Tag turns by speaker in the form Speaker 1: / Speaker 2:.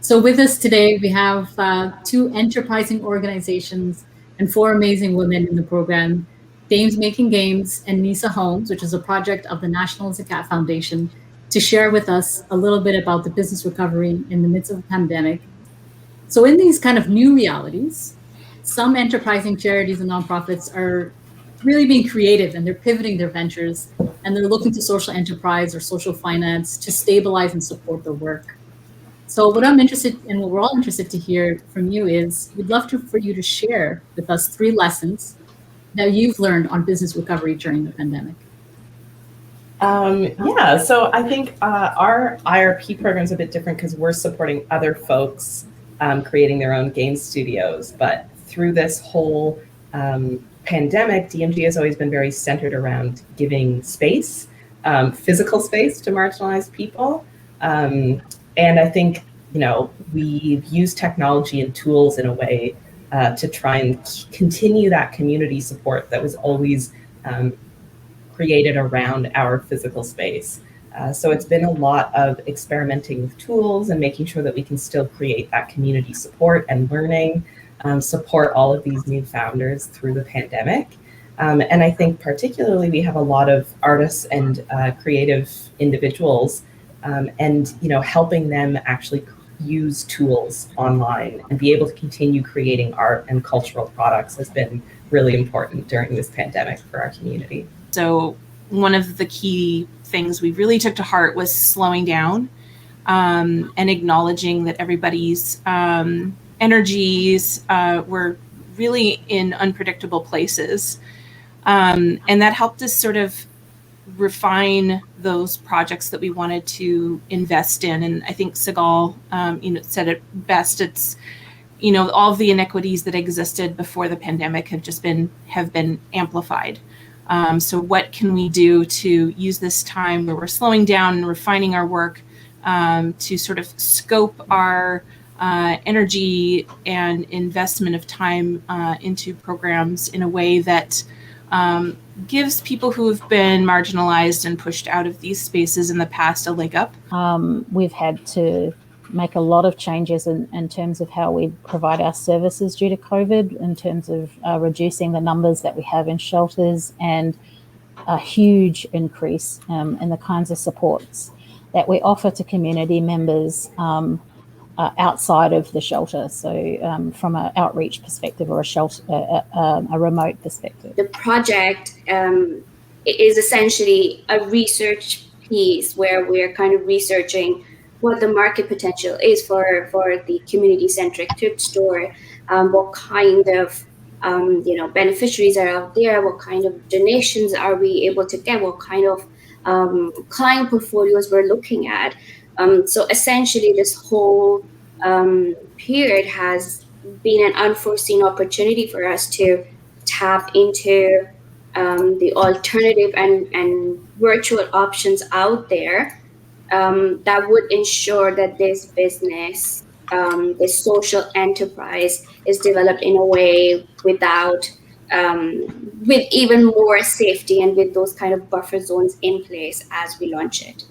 Speaker 1: So with us today, we have two enterprising organizations and four amazing women in the program, Dames Making Games and Nisa Homes, which is a project of the National Zakat Foundation, to share with us a little bit about the business recovery in the midst of a pandemic. So in these kind of new realities, some enterprising charities and nonprofits are really being creative and they're pivoting their ventures and they're looking to social enterprise or social finance to stabilize and support their work. So what I'm interested in, what we're all interested to hear from you is, we'd love for you to share with us 3 lessons that you've learned on business recovery during the pandemic.
Speaker 2: Yeah, so I think our IRP program is a bit different because we're supporting other folks creating their own game studios. But through this whole pandemic, DMG has always been very centered around giving space, physical space to marginalized people. And I think, we've used technology and tools in a way to try and continue that community support that was always created around our physical space. So it's been a lot of experimenting with tools and making sure that we can still create that community support and learning, support all of these new founders through the pandemic. And I think particularly we have a lot of artists and creative individuals and helping them actually use tools online and be able to continue creating art and cultural products has been really important during this pandemic for our community.
Speaker 3: So one of the key things we really took to heart was slowing down and acknowledging that everybody's energies were really in unpredictable places. And that helped us sort of refine those projects that we wanted to invest in. And I think Sagal, said it best. It's, all of the inequities that existed before the pandemic have been amplified. So what can we do to use this time where we're slowing down and refining our work to sort of scope our energy and investment of time into programs in a way that gives people who have been marginalized and pushed out of these spaces in the past a leg up?
Speaker 4: We've had to make a lot of changes in terms of how we provide our services due to COVID, in terms of reducing the numbers that we have in shelters, and a huge increase in the kinds of supports that we offer to community members outside of the shelter. So from an outreach perspective or a remote perspective.
Speaker 5: The project is essentially a research piece where we're kind of researching what the market potential is for the community-centric thrift store, what kind of beneficiaries are out there, what kind of donations are we able to get, what kind of client portfolios we're looking at. So essentially this whole period has been an unforeseen opportunity for us to tap into the alternative and virtual options out there that would ensure that this business, this social enterprise, is developed in a way with even more safety and with those kind of buffer zones in place as we launch it.